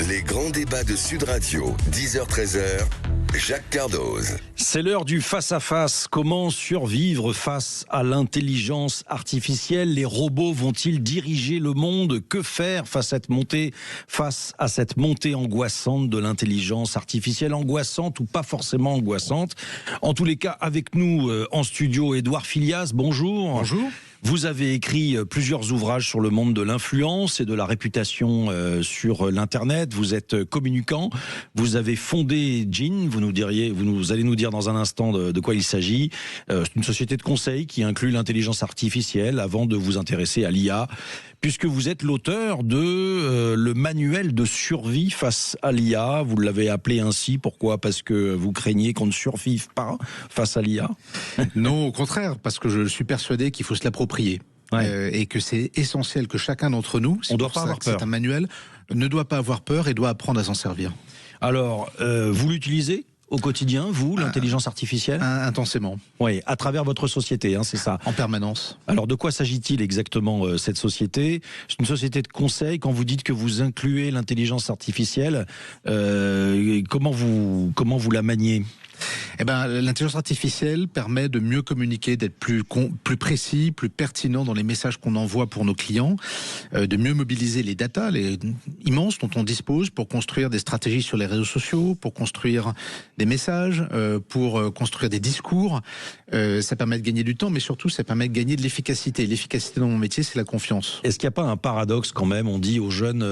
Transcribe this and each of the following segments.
Les grands débats de Sud Radio, 10h-13h, Jacques Cardoz. C'est l'heure du face-à-face. Comment survivre face à l'intelligence artificielle? Les robots vont-ils diriger le monde? Que faire face à cette montée angoissante de l'intelligence artificielle? Angoissante ou pas forcément angoissante? En tous les cas, avec nous en studio, Édouard Filias, bonjour. Bonjour. Vous avez écrit plusieurs ouvrages sur le monde de l'influence et de la réputation sur l'Internet. Vous êtes communicant. Vous avez fondé Jin. Vous allez nous dire dans un instant de quoi il s'agit. C'est une société de conseil qui inclut l'intelligence artificielle avant de vous intéresser à l'IA, puisque vous êtes l'auteur de le manuel de survie face à l'IA. Vous l'avez appelé ainsi. Pourquoi? Parce que vous craignez qu'on ne survive pas face à l'IA? Non, au contraire, parce que je suis persuadé qu'il faut se l'approprier. Ouais. Et que c'est essentiel que chacun d'entre nous, On doit pas avoir peur. c'est un manuel, ne doit pas avoir peur et doit apprendre à s'en servir. Alors, vous l'utilisez au quotidien, vous, l'intelligence artificielle? Intensément. Oui, à travers votre société, c'est ça. En permanence. Alors, de quoi s'agit-il exactement, cette société? C'est une société de conseil. Quand vous dites que vous incluez l'intelligence artificielle, comment vous la maniez? L'intelligence artificielle permet de mieux communiquer, d'être plus précis, plus pertinent dans les messages qu'on envoie pour nos clients, de mieux mobiliser les datas immenses dont on dispose pour construire des stratégies sur les réseaux sociaux, pour construire des messages, pour construire des discours. Ça permet de gagner du temps, mais surtout ça permet de gagner de l'efficacité. L'efficacité dans mon métier, c'est la confiance. Est-ce qu'il n'y a pas un paradoxe quand même? On dit aux jeunes,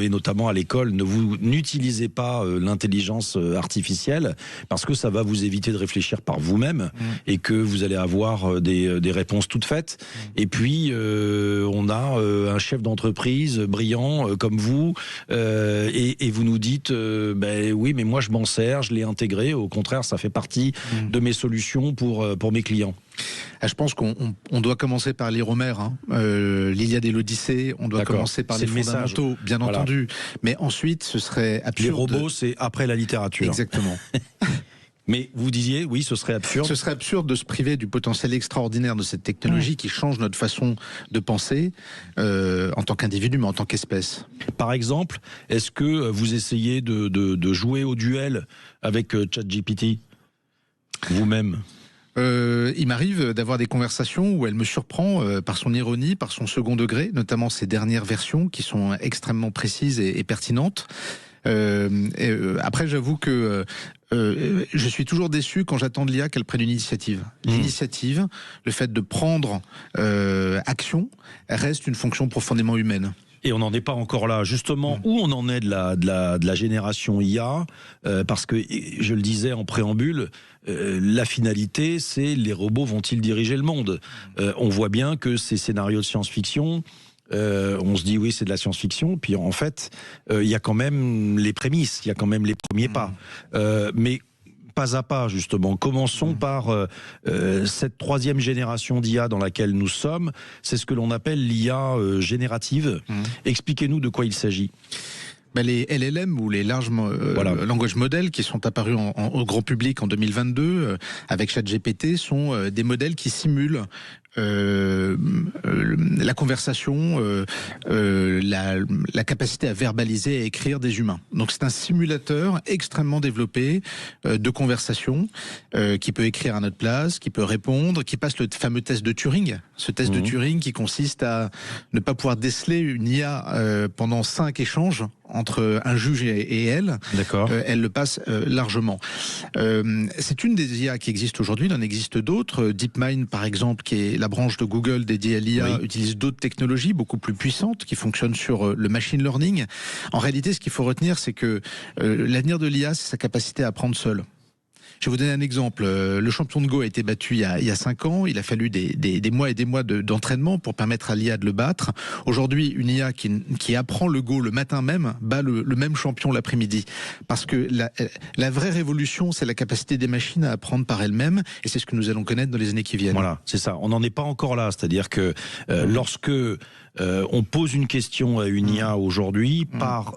et notamment à l'école, n'utilisez pas l'intelligence artificielle parce que ça va vous éviter de réfléchir par vous-même et que vous allez avoir des réponses toutes faites. Et puis, on a un chef d'entreprise brillant comme vous et vous nous dites oui, mais moi je m'en sers, je l'ai intégré. Au contraire, ça fait partie de mes solutions pour mes clients. Je pense qu'on doit commencer par lire Homère, l'Iliade et l'Odyssée. On doit commencer par les fondamentaux, bien entendu. Mais ensuite, ce serait absurde. Les robots, c'est après la littérature. Exactement. Mais vous disiez, oui, ce serait absurde. Ce serait absurde de se priver du potentiel extraordinaire de cette technologie qui change notre façon de penser en tant qu'individu, mais en tant qu'espèce. Par exemple, est-ce que vous essayez de jouer au duel avec ChatGPT vous-même? Il m'arrive d'avoir des conversations où elle me surprend par son ironie, par son second degré, notamment ses dernières versions qui sont extrêmement précises et pertinentes. Après, j'avoue que je suis toujours déçu quand j'attends de l'IA qu'elle prenne une initiative. L'initiative, le fait de prendre action, reste une fonction profondément humaine. Et on n'en est pas encore là. Justement, où on en est de la génération IA, parce que, je le disais en préambule, la finalité, c'est les robots vont-ils diriger le monde? On voit bien que ces scénarios de science-fiction, on se dit oui, c'est de la science-fiction, puis en fait, il y a quand même les prémices, il y a quand même les premiers pas. Mais pas à pas, justement. Commençons par cette troisième génération d'IA dans laquelle nous sommes. C'est ce que l'on appelle l'IA générative. Expliquez-nous de quoi il s'agit. Les LLM ou les larges language models qui sont apparus au grand public en 2022 avec ChatGPT sont des modèles qui simulent la conversation, la capacité à verbaliser et à écrire des humains. Donc c'est un simulateur extrêmement développé de conversation qui peut écrire à notre place, qui peut répondre, qui passe le fameux test de Turing. Ce test de Turing qui consiste à ne pas pouvoir déceler une IA pendant 5 échanges entre un juge et elle. D'accord. Elle le passe largement. C'est une des IA qui existent aujourd'hui. Il en existe d'autres. DeepMind, par exemple, qui est la branche de Google dédiée à l'IA, utilise d'autres technologies beaucoup plus puissantes qui fonctionnent sur le machine learning. En réalité, ce qu'il faut retenir, c'est que l'avenir de l'IA, c'est sa capacité à apprendre seule. Je vais vous donner un exemple. Le champion de Go a été battu il y a 5 ans. Il a fallu des mois et des mois d'entraînement pour permettre à l'IA de le battre. Aujourd'hui, une IA qui apprend le Go le matin même bat le même champion l'après-midi. Parce que la vraie révolution, c'est la capacité des machines à apprendre par elles-mêmes. Et c'est ce que nous allons connaître dans les années qui viennent. Voilà, c'est ça. On n'en est pas encore là. C'est-à-dire que lorsque On pose une question à une IA aujourd'hui, par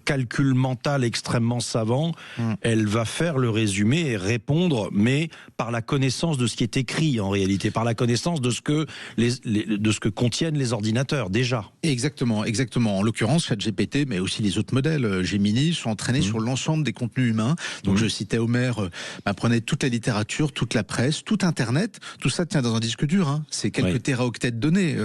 calcul mental extrêmement savant, elle va faire le résumé et répondre, mais par la connaissance de ce qui est écrit en réalité, par la connaissance de ce que contiennent les ordinateurs déjà. Exactement, exactement. En l'occurrence, ChatGPT, mais aussi les autres modèles, Gemini, sont entraînés sur l'ensemble des contenus humains. Donc je citais Homer, prenez toute la littérature, toute la presse, tout Internet, tout ça tient dans un disque dur. Hein. C'est quelques téraoctets de données,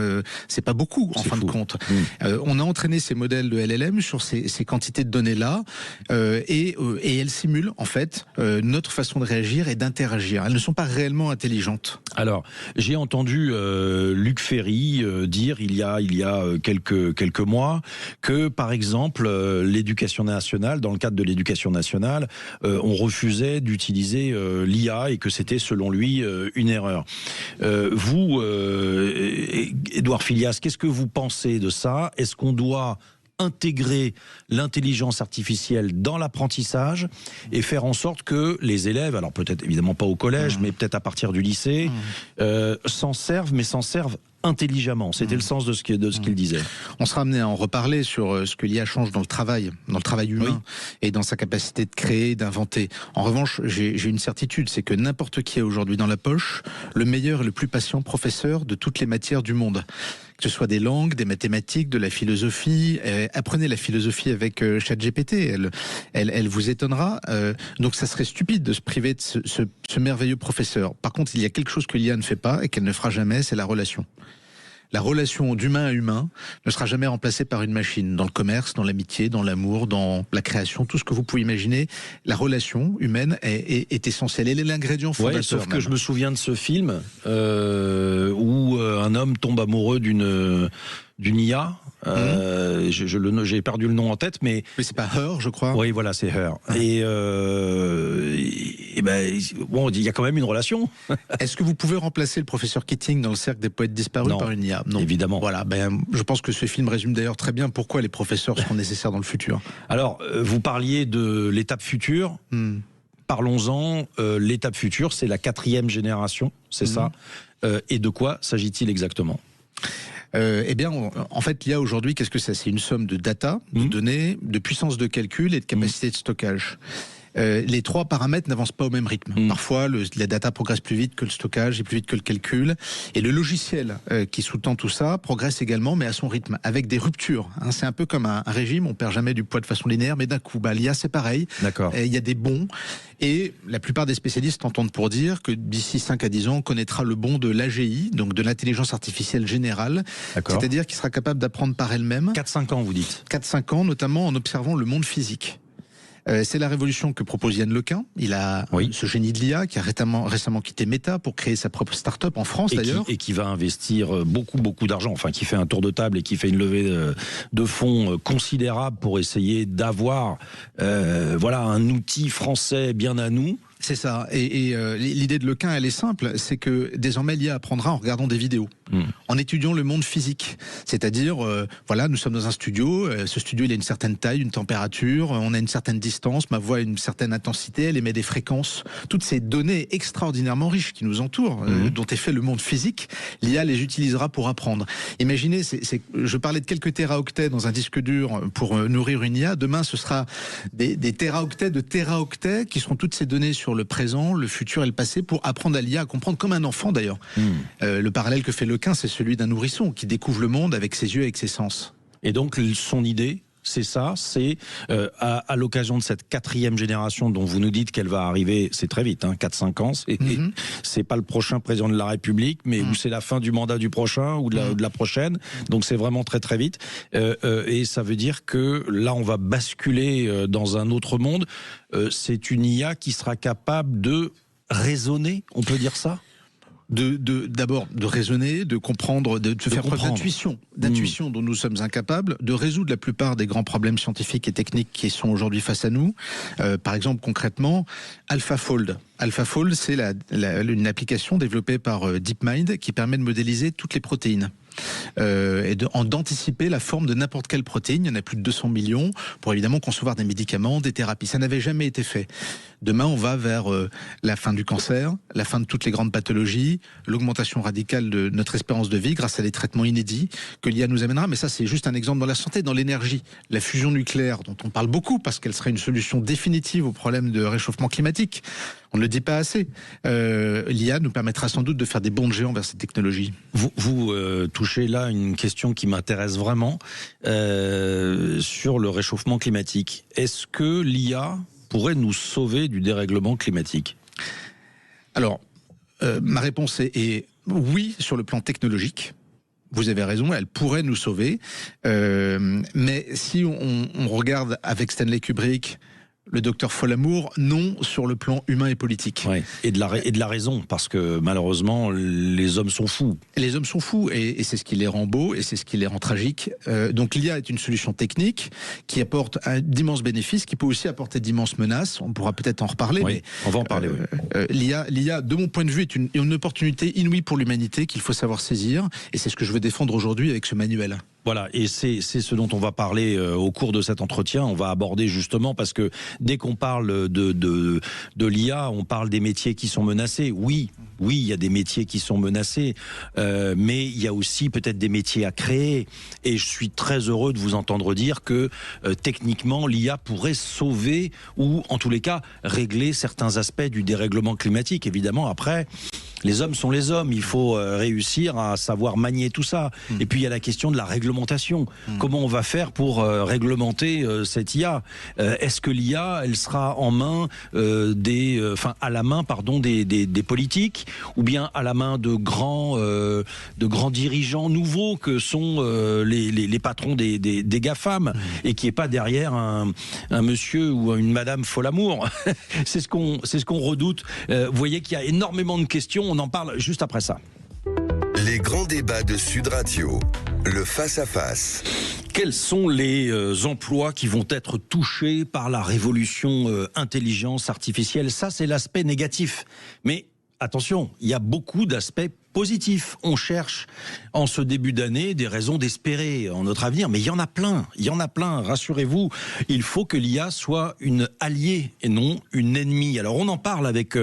c'est pas beaucoup en fin de compte. On a entraîné ces modèles de LLM sur ces quantités de données-là, et elles simulent en fait notre façon de réagir et d'interagir. Elles ne sont pas réellement intelligentes. Alors, j'ai entendu Luc Ferry dire il y a quelques mois que, par exemple, l'éducation nationale, dans le cadre de l'éducation nationale, on refusait d'utiliser l'IA et que c'était, selon lui, une erreur. Vous, Édouard Filias, qu'est-ce que vous pensez de ça? Est-ce qu'on doit intégrer l'intelligence artificielle dans l'apprentissage et faire en sorte que les élèves, alors peut-être évidemment pas au collège, mais peut-être à partir du lycée, s'en servent, mais s'en servent intelligemment? C'était le sens de ce qu'il disait. On sera amené à en reparler sur ce que l'IA change dans le travail humain et dans sa capacité de créer, d'inventer. En revanche, j'ai une certitude, c'est que n'importe qui a aujourd'hui dans la poche le meilleur et le plus patient professeur de toutes les matières du monde. Que ce soit des langues, des mathématiques, de la philosophie. Apprenez la philosophie avec ChatGPT, elle vous étonnera. Donc ça serait stupide de se priver de ce merveilleux professeur. Par contre, il y a quelque chose que l'IA ne fait pas et qu'elle ne fera jamais, c'est la relation. La relation d'humain à humain ne sera jamais remplacée par une machine. Dans le commerce, dans l'amitié, dans l'amour, dans la création, tout ce que vous pouvez imaginer, la relation humaine est essentielle. Elle est l'ingrédient fondateur. Sauf que je me souviens de ce film où un homme tombe amoureux d'une IA. J'ai perdu le nom en tête, mais c'est pas Her, je crois. Oui, voilà, c'est Her. Et bon, il y a quand même une relation. Est-ce que vous pouvez remplacer le professeur Keating dans le cercle des poètes disparus par une IA? Non, évidemment. Voilà, je pense que ce film résume d'ailleurs très bien pourquoi les professeurs seront nécessaires dans le futur. Alors, vous parliez de l'étape future. Parlons-en. L'étape future, c'est la 4e génération, c'est ça. Et de quoi s'agit-il exactement? En fait, l'IA aujourd'hui, qu'est-ce que c'est? C'est une somme de data, de données, de puissance de calcul et de capacité de stockage. Les 3 paramètres n'avancent pas au même rythme. Parfois, la data progresse plus vite que le stockage et plus vite que le calcul. Et le logiciel qui sous-tend tout ça progresse également, mais à son rythme, avec des ruptures. Hein, c'est un peu comme un régime, on perd jamais du poids de façon linéaire, mais d'un coup, l'IA c'est pareil. Il y a des bons. Et la plupart des spécialistes entendent pour dire que d'ici 5 à 10 ans, on connaîtra le bond de l'AGI, donc de l'intelligence artificielle générale. C'est-à-dire qu'il sera capable d'apprendre par elle-même. 4-5 ans, vous dites? 4-5 ans, notamment en observant le monde physique. C'est la révolution que propose Yann Lequin. Il a ce génie de l'IA qui a récemment quitté Meta pour créer sa propre start-up en France d'ailleurs. Et qui va investir beaucoup d'argent, enfin qui fait un tour de table et qui fait une levée de fonds considérable pour essayer d'avoir un outil français bien à nous. C'est ça. Et l'idée de Lequin, elle est simple. C'est que désormais, l'IA apprendra en regardant des vidéos, en étudiant le monde physique. C'est-à-dire, nous sommes dans un studio. Ce studio, il a une certaine taille, une température. On a une certaine distance. Ma voix a une certaine intensité. Elle émet des fréquences. Toutes ces données extraordinairement riches qui nous entourent, dont est fait le monde physique, l'IA les utilisera pour apprendre. Imaginez, je parlais de quelques téraoctets dans un disque dur pour nourrir une IA. Demain, ce sera des téraoctets de téraoctets qui seront toutes ces données sur le présent, le futur et le passé pour apprendre à l'IA à comprendre comme un enfant d'ailleurs. Le parallèle que fait Lequin, c'est celui d'un nourrisson qui découvre le monde avec ses yeux et avec ses sens. Et donc son idée, c'est ça, c'est à l'occasion de cette 4e génération dont vous nous dites qu'elle va arriver, c'est très vite, 4-5 ans, c'est pas le prochain président de la République, mais où c'est la fin du mandat du prochain ou de la prochaine, donc c'est vraiment très vite, et ça veut dire que là on va basculer dans un autre monde. C'est une IA qui sera capable de raisonner, on peut dire ça? D'abord de raisonner, de comprendre, de faire preuve d'intuition dont nous sommes incapables, de résoudre la plupart des grands problèmes scientifiques et techniques qui sont aujourd'hui face à nous. Par exemple, concrètement, AlphaFold. AlphaFold, c'est une application développée par DeepMind qui permet de modéliser toutes les protéines. d'anticiper la forme de n'importe quelle protéine. Il y en a plus de 200 millions pour évidemment concevoir des médicaments, des thérapies. Ça n'avait jamais été fait. Demain, on va vers la fin du cancer, la fin de toutes les grandes pathologies, l'augmentation radicale de notre espérance de vie grâce à des traitements inédits que l'IA nous amènera. Mais ça, c'est juste un exemple dans la santé, dans l'énergie. La fusion nucléaire, dont on parle beaucoup parce qu'elle serait une solution définitive au problème de réchauffement climatique. On ne le dit pas assez. L'IA nous permettra sans doute de faire des bonds de géants vers cette technologie. Vous touchez là une question qui m'intéresse vraiment sur le réchauffement climatique. Est-ce que l'IA pourrait nous sauver du dérèglement climatique? Alors, ma réponse est oui sur le plan technologique. Vous avez raison, elle pourrait nous sauver. Mais si on regarde avec Stanley Kubrick, le docteur Folamour, non sur le plan humain et politique. Ouais. Et de la raison, parce que malheureusement, les hommes sont fous. Les hommes sont fous, et c'est ce qui les rend beaux, et c'est ce qui les rend tragiques. Donc l'IA est une solution technique qui apporte d'immenses bénéfices, qui peut aussi apporter d'immenses menaces. On pourra peut-être en reparler. Oui, mais on va en parler. L'IA, de mon point de vue, est une opportunité inouïe pour l'humanité qu'il faut savoir saisir, et c'est ce que je veux défendre aujourd'hui avec ce manuel. Voilà, et c'est ce dont on va parler au cours de cet entretien. On va aborder justement, parce que dès qu'on parle de l'IA, on parle des métiers qui sont menacés. Oui, il y a des métiers qui sont menacés, mais il y a aussi peut-être des métiers à créer. Et je suis très heureux de vous entendre dire que techniquement, l'IA pourrait sauver ou en tous les cas régler certains aspects du dérèglement climatique. Évidemment, après, les hommes sont les hommes. Il faut réussir à savoir manier tout ça. Et puis il y a la question de la réglementation. Comment on va faire pour réglementer cette IA? Est-ce que l'IA, elle sera en main à la main, des politiques, ou bien à la main de grands dirigeants nouveaux que sont les patrons des GAFAM, et qui est pas derrière un monsieur ou une madame Folamour. C'est ce qu'on redoute. Vous voyez qu'il y a énormément de questions. On en parle juste après ça. Les grands débats de Sud Radio, le face-à-face. Quels sont les emplois qui vont être touchés par la révolution intelligence artificielle? Ça, c'est l'aspect négatif. Mais attention, il y a beaucoup d'aspects positifs. On cherche en ce début d'année des raisons d'espérer en notre avenir, mais il y en a plein, rassurez-vous. Il faut que l'IA soit une alliée et non une ennemie. Alors on en parle avec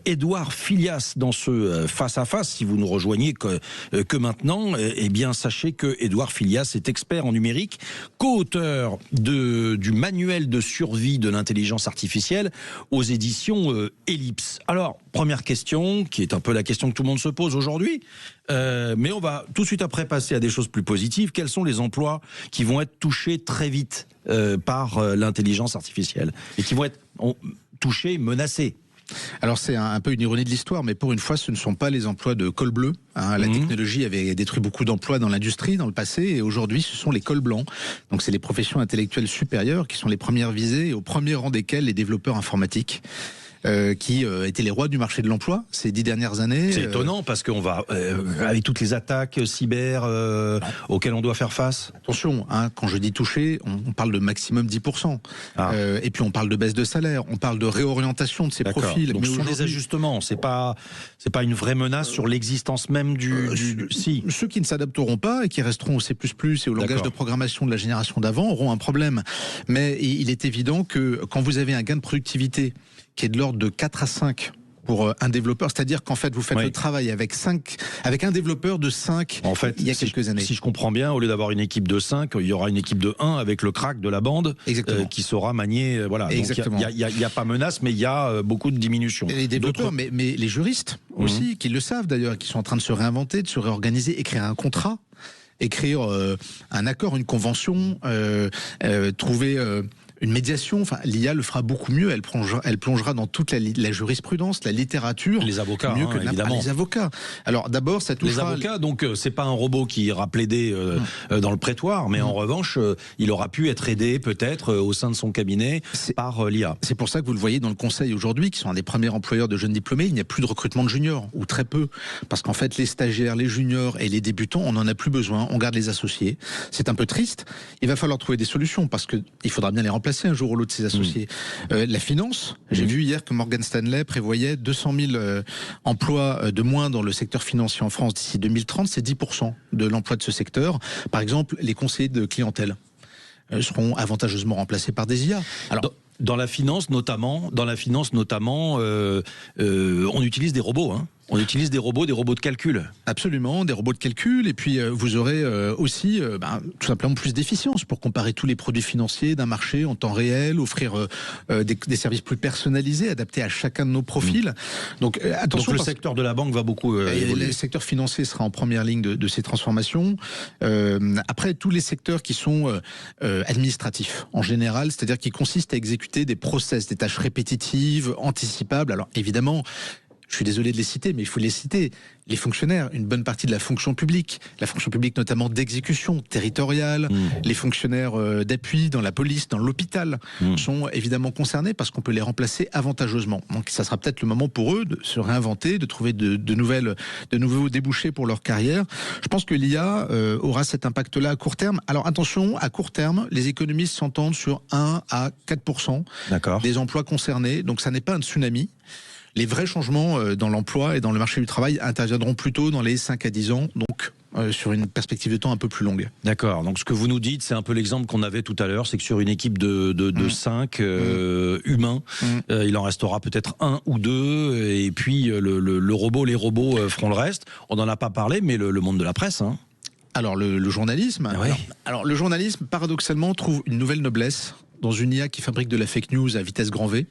Édouard Filias dans ce face-à-face. Si vous nous rejoignez que maintenant, eh bien sachez que Édouard Filias est expert en numérique, co-auteur du manuel de survie de l'intelligence artificielle aux éditions Ellipse. Alors, première question, qui est un peu la question que tout le monde se pose aujourd'hui, mais on va tout de suite après passer à des choses plus positives. Quels sont les emplois qui vont être touchés très vite par l'intelligence artificielle et qui vont être touchés, menacés? Alors c'est un peu une ironie de l'histoire, mais pour une fois, ce ne sont pas les emplois de col bleu. La technologie avait détruit beaucoup d'emplois dans l'industrie dans le passé, et aujourd'hui, ce sont les cols blancs. Donc c'est les professions intellectuelles supérieures qui sont les premières visées, et au premier rang desquelles les développeurs informatiques. Qui étaient les rois du marché de l'emploi ces 10 dernières années. C'est étonnant parce qu'on va, avec toutes les attaques cyber auxquelles on doit faire face. Attention, quand je dis toucher, on parle de maximum 10%. Et puis on parle de baisse de salaire, on parle de réorientation de ces profils. Donc ce sont des ajustements, c'est pas une vraie menace sur l'existence même si. Ceux qui ne s'adapteront pas et qui resteront au C++ et au langage de programmation de la génération d'avant auront un problème. Mais il est évident que quand vous avez un gain de productivité qui est de l'ordre de 4 à 5 pour un développeur, c'est-à-dire qu'en fait vous faites le travail avec un développeur de 5 en fait, il y a quelques années. Si je comprends bien, au lieu d'avoir une équipe de 5, il y aura une équipe de 1 avec le crack de la bande qui saura manier. Voilà. Exactement. Il n'y a pas menace, mais il y a beaucoup de diminution. Et les développeurs, mais les juristes aussi, qui le savent d'ailleurs, qui sont en train de se réinventer, de se réorganiser, écrire un contrat, écrire un accord, une convention, trouver une médiation. Enfin, l'IA le fera beaucoup mieux. Elle plongera dans toute la jurisprudence, la littérature. Les avocats, mieux que évidemment. Les avocats. Alors d'abord, ça touchera... Les avocats, donc c'est pas un robot qui ira plaider dans le prétoire, mais en revanche, il aura pu être aidé peut-être au sein de son cabinet par l'IA. C'est pour ça que vous le voyez dans le conseil aujourd'hui, qui sont un des premiers employeurs de jeunes diplômés, il n'y a plus de recrutement de juniors, ou très peu. Parce qu'en fait, les stagiaires, les juniors et les débutants, on n'en a plus besoin. On garde les associés. C'est un peu triste. Il va falloir trouver des solutions, parce qu'il faudra bien les remplacer. remplacer un jour ou l'autre ses associés. La finance, j'ai vu hier que Morgan Stanley prévoyait 200 000 emplois de moins dans le secteur financier en France d'ici 2030, c'est 10% de l'emploi de ce secteur. Par exemple, les conseillers de clientèle seront avantageusement remplacés par des IA. Alors, dans la finance notamment, on utilise des robots. On utilise des robots de calcul. Absolument, des robots de calcul. Et puis, vous aurez aussi tout simplement plus d'efficience pour comparer tous les produits financiers d'un marché en temps réel, offrir des services plus personnalisés, adaptés à chacun de nos profils. Donc, attention. Donc, le secteur de la banque va beaucoup évoluer. Le secteur financier sera en première ligne de ces transformations. Après, tous les secteurs qui sont administratifs, en général, c'est-à-dire qui consistent à exécuter des process, des tâches répétitives, anticipables. Alors, évidemment, je suis désolé de les citer, mais il faut les citer. Les fonctionnaires, une bonne partie de la fonction publique notamment d'exécution territoriale, les fonctionnaires d'appui dans la police, dans l'hôpital, sont évidemment concernés parce qu'on peut les remplacer avantageusement. Donc ça sera peut-être le moment pour eux de se réinventer, de trouver de nouveaux débouchés pour leur carrière. Je pense que l'IA aura cet impact-là à court terme. Alors attention, à court terme, les économistes s'entendent sur 1 à 4% des emplois concernés. Donc ça n'est pas un tsunami. Les vrais changements dans l'emploi et dans le marché du travail interviendront plutôt dans les 5 à 10 ans, donc sur une perspective de temps un peu plus longue. D'accord, donc ce que vous nous dites, c'est un peu l'exemple qu'on avait tout à l'heure, c'est que sur une équipe de 5 humains, il en restera peut-être 1 ou 2, et puis les robots feront le reste. On n'en a pas parlé, mais le monde de la presse... Alors le journalisme, ouais. alors le journalisme paradoxalement trouve une nouvelle noblesse dans une IA qui fabrique de la fake news à vitesse grand V.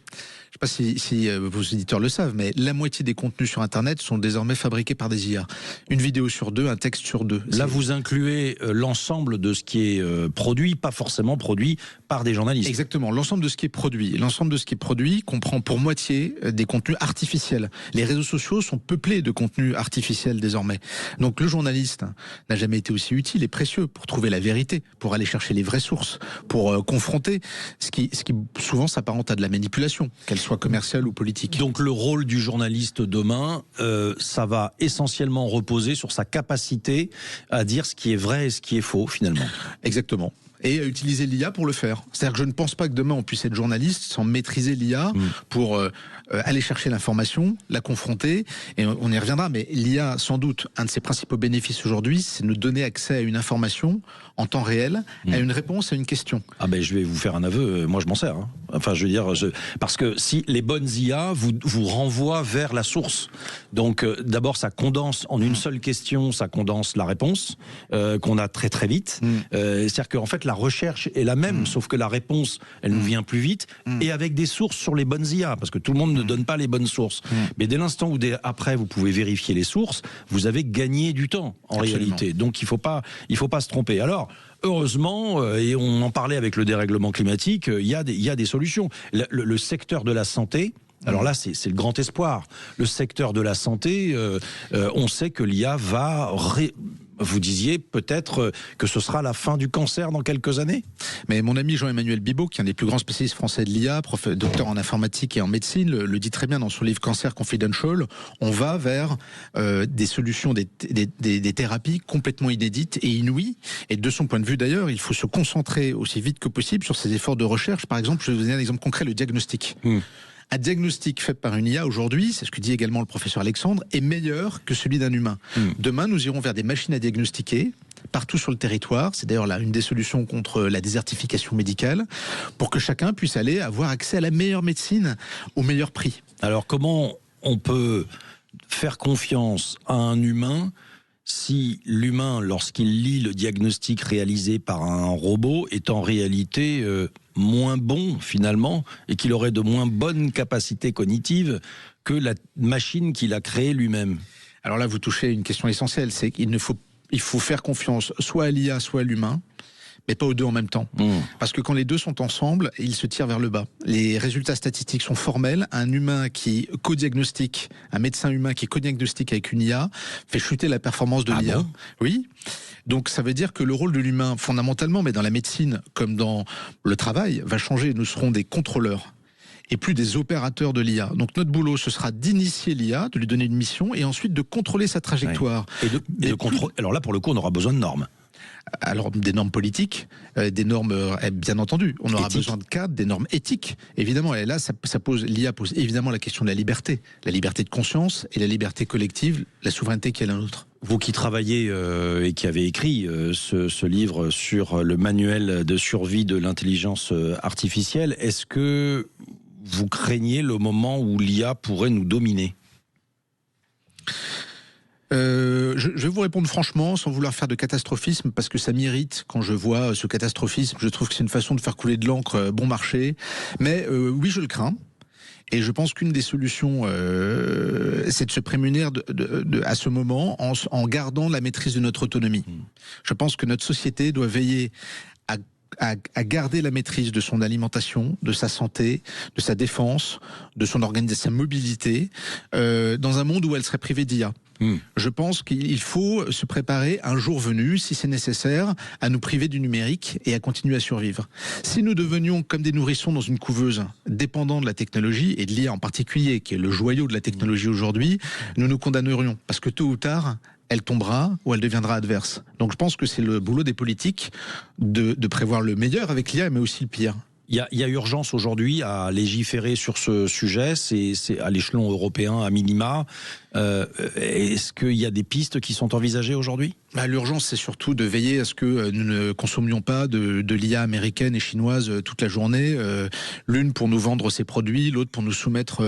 Je ne sais pas si vos éditeurs le savent, mais la moitié des contenus sur Internet sont désormais fabriqués par des IA. Une vidéo sur 2, un texte sur 2. Là, vous incluez l'ensemble de ce qui est produit, pas forcément produit par des journalistes. Exactement, l'ensemble de ce qui est produit. L'ensemble de ce qui est produit comprend pour moitié des contenus artificiels. Les réseaux sociaux sont peuplés de contenus artificiels désormais. Donc le journaliste n'a jamais été aussi utile et précieux pour trouver la vérité, pour aller chercher les vraies sources, pour confronter ce qui souvent s'apparente à de la manipulation, qu'elle soit commerciale ou politique. Donc le rôle du journaliste demain, ça va essentiellement reposer sur sa capacité à dire ce qui est vrai et ce qui est faux finalement. Exactement. Et à utiliser l'IA pour le faire. C'est-à-dire que je ne pense pas que demain on puisse être journaliste sans maîtriser l'IA pour aller chercher l'information, la confronter, et on y reviendra, mais l'IA, sans doute, un de ses principaux bénéfices aujourd'hui, c'est nous donner accès à une information en temps réel, à une réponse à une question. Ah ben je vais vous faire un aveu, moi je m'en sers. Enfin je veux dire, parce que si les bonnes IA vous renvoient vers la source, donc d'abord ça condense en une seule question, ça condense la réponse qu'on a très très vite. C'est-à-dire qu'en fait la recherche est la même, sauf que la réponse elle nous vient plus vite et avec des sources sur les bonnes IA, parce que tout le monde ne donne pas les bonnes sources. Mais dès l'instant où après vous pouvez vérifier les sources, vous avez gagné du temps en réalité. Donc il faut pas se tromper. Alors heureusement, et on en parlait avec le dérèglement climatique, il y a des solutions. Le secteur de la santé, alors là, c'est le grand espoir. Le secteur de la santé, on sait que l'IA va... Vous disiez peut-être que ce sera la fin du cancer dans quelques années ? Mais mon ami Jean-Emmanuel Bibaud, qui est un des plus grands spécialistes français de l'IA, docteur en informatique et en médecine, le dit très bien dans son livre Cancer Confidential. On va vers des solutions, des thérapies complètement inédites et inouïes. Et de son point de vue d'ailleurs, il faut se concentrer aussi vite que possible sur ces efforts de recherche. Par exemple, je vais vous donner un exemple concret, le diagnostic. Un diagnostic fait par une IA aujourd'hui, c'est ce que dit également le professeur Alexandre, est meilleur que celui d'un humain. Demain, nous irons vers des machines à diagnostiquer partout sur le territoire. C'est d'ailleurs là une des solutions contre la désertification médicale, pour que chacun puisse aller avoir accès à la meilleure médecine au meilleur prix. Alors comment on peut faire confiance à un humain si l'humain, lorsqu'il lit le diagnostic réalisé par un robot, est en réalité moins bon finalement, et qu'il aurait de moins bonnes capacités cognitives que la machine qu'il a créée lui-même? Alors là, vous touchez une question essentielle, c'est qu'il faut faire confiance soit à l'IA, soit à l'humain, mais pas aux deux en même temps. Parce que quand les deux sont ensemble, ils se tirent vers le bas. Les résultats statistiques sont formels. Un humain qui co-diagnostique, un médecin humain qui co-diagnostique avec une IA, fait chuter la performance de l'IA. Bon ? Oui. Donc ça veut dire que le rôle de l'humain, fondamentalement, mais dans la médecine comme dans le travail, va changer. Nous serons des contrôleurs et plus des opérateurs de l'IA. Donc notre boulot, ce sera d'initier l'IA, de lui donner une mission, et ensuite de contrôler sa trajectoire. Ouais. Alors là, pour le coup, on aura besoin de normes. Alors des normes politiques, des normes, bien entendu, on aura Éthique. besoin de cadres, des normes éthiques, évidemment. Et là, l'IA pose évidemment la question de la liberté de conscience et la liberté collective, la souveraineté qui est la nôtre. Vous qui travaillez et qui avez écrit ce livre sur le manuel de survie de l'intelligence artificielle, est-ce que vous craignez le moment où l'IA pourrait nous dominer ? Je vais vous répondre franchement, sans vouloir faire de catastrophisme, parce que ça m'irrite quand je vois ce catastrophisme. Je trouve que c'est une façon de faire couler de l'encre bon marché. Mais oui, je le crains. Et je pense qu'une des solutions, c'est de se prémunir à ce moment en gardant la maîtrise de notre autonomie. Je pense que notre société doit veiller à garder la maîtrise de son alimentation, de sa santé, de sa défense, de son organisation, de sa mobilité, dans un monde où elle serait privée d'IA. Je pense qu'il faut se préparer un jour venu, si c'est nécessaire, à nous priver du numérique et à continuer à survivre. Si nous devenions comme des nourrissons dans une couveuse, dépendants de la technologie, et de l'IA en particulier, qui est le joyau de la technologie aujourd'hui, nous nous condamnerions. Parce que tôt ou tard, elle tombera ou elle deviendra adverse. Donc je pense que c'est le boulot des politiques de prévoir le meilleur avec l'IA, mais aussi le pire. Il y a urgence aujourd'hui à légiférer sur ce sujet, c'est à l'échelon européen à minima. Est-ce qu'il y a des pistes qui sont envisagées aujourd'hui ? L'urgence, c'est surtout de veiller à ce que nous ne consommions pas de l'IA américaine et chinoise toute la journée, l'une pour nous vendre ses produits, l'autre pour nous soumettre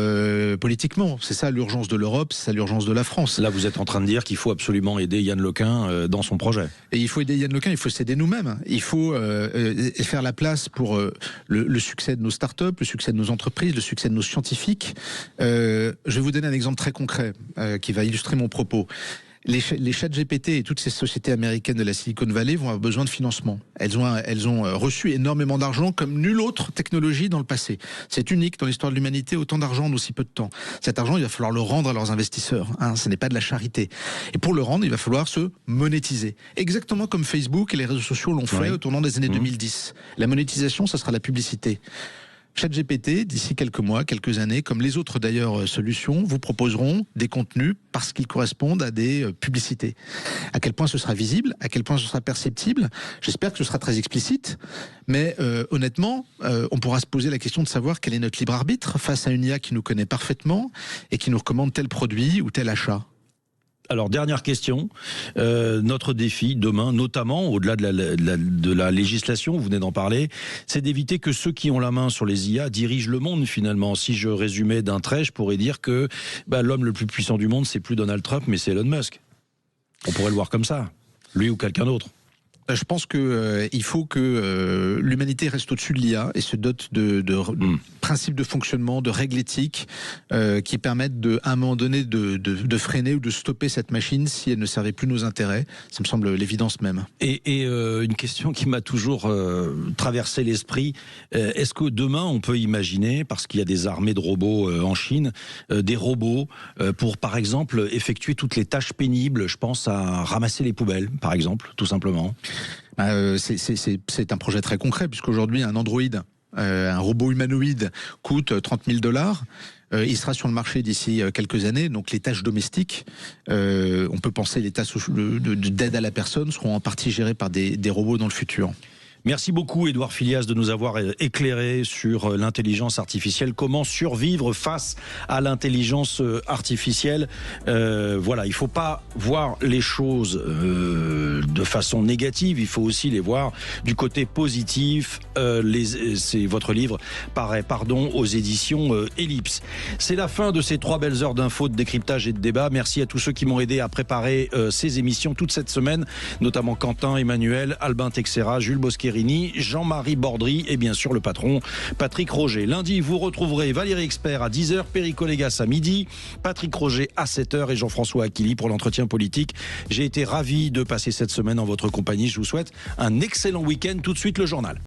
politiquement. C'est ça l'urgence de l'Europe, c'est ça l'urgence de la France. Là, vous êtes en train de dire qu'il faut absolument aider Yann Lequin dans son projet. Et il faut aider Yann Lequin, il faut s'aider nous-mêmes. Il faut faire la place pour le succès de nos startups, le succès de nos entreprises, le succès de nos scientifiques. Je vais vous donner un exemple très concret qui va illustrer mon propos. Les ChatGPT et toutes ces sociétés américaines de la Silicon Valley vont avoir besoin de financement. Elles ont reçu énormément d'argent comme nulle autre technologie dans le passé. C'est unique dans l'histoire de l'humanité, autant d'argent en aussi peu de temps. Cet argent, il va falloir le rendre à leurs investisseurs. Ce n'est pas de la charité. Et pour le rendre, il va falloir se monétiser. Exactement comme Facebook et les réseaux sociaux l'ont fait au tournant des années 2010. La monétisation, ça sera la publicité. ChatGPT, d'ici quelques mois, quelques années, comme les autres d'ailleurs solutions, vous proposeront des contenus parce qu'ils correspondent à des publicités. À quel point ce sera visible, à quel point ce sera perceptible, j'espère que ce sera très explicite, mais honnêtement, on pourra se poser la question de savoir quel est notre libre arbitre face à une IA qui nous connaît parfaitement et qui nous recommande tel produit ou tel achat. Alors, dernière question. Notre défi demain, notamment au-delà de la législation, vous venez d'en parler, c'est d'éviter que ceux qui ont la main sur les IA dirigent le monde finalement. Si je résumais d'un trait, je pourrais dire que l'homme le plus puissant du monde, c'est plus Donald Trump, mais c'est Elon Musk. On pourrait le voir comme ça, lui ou quelqu'un d'autre. Je pense qu'il faut que l'humanité reste au-dessus de l'IA et se dote de principes de fonctionnement, de règles éthiques qui permettent à un moment donné de freiner ou de stopper cette machine si elle ne servait plus nos intérêts. Ça me semble l'évidence même. Et une question qui m'a toujours traversé l'esprit, est-ce que demain on peut imaginer, parce qu'il y a des armées de robots en Chine, des robots pour par exemple effectuer toutes les tâches pénibles, je pense à ramasser les poubelles par exemple, tout simplement. C'est un projet très concret, puisqu'aujourd'hui, un androïde, un robot humanoïde, coûte $30 000. Il sera sur le marché d'ici quelques années, donc les tâches domestiques, on peut penser les tâches d'aide à la personne seront en partie gérées par des robots dans le futur. Merci beaucoup, Édouard Filias, de nous avoir éclairé sur l'intelligence artificielle. Comment survivre face à l'intelligence artificielle. Voilà, il ne faut pas voir les choses de façon négative. Il faut aussi les voir du côté positif. C'est votre livre paraît, aux éditions Ellipse. C'est la fin de ces 3 belles heures d'infos, de décryptage et de débat. Merci à tous ceux qui m'ont aidé à préparer ces émissions toute cette semaine, notamment Quentin, Emmanuel, Albin Texera, Jules Boscherini, Jean-Marie Bordry et bien sûr le patron Patrick Roger. Lundi, vous retrouverez Valérie Expert à 10h, Perico Légas à midi, Patrick Roger à 7h et Jean-François Aquili pour l'entretien politique. J'ai été ravi de passer cette semaine en votre compagnie. Je vous souhaite un excellent week-end. Tout de suite, le journal.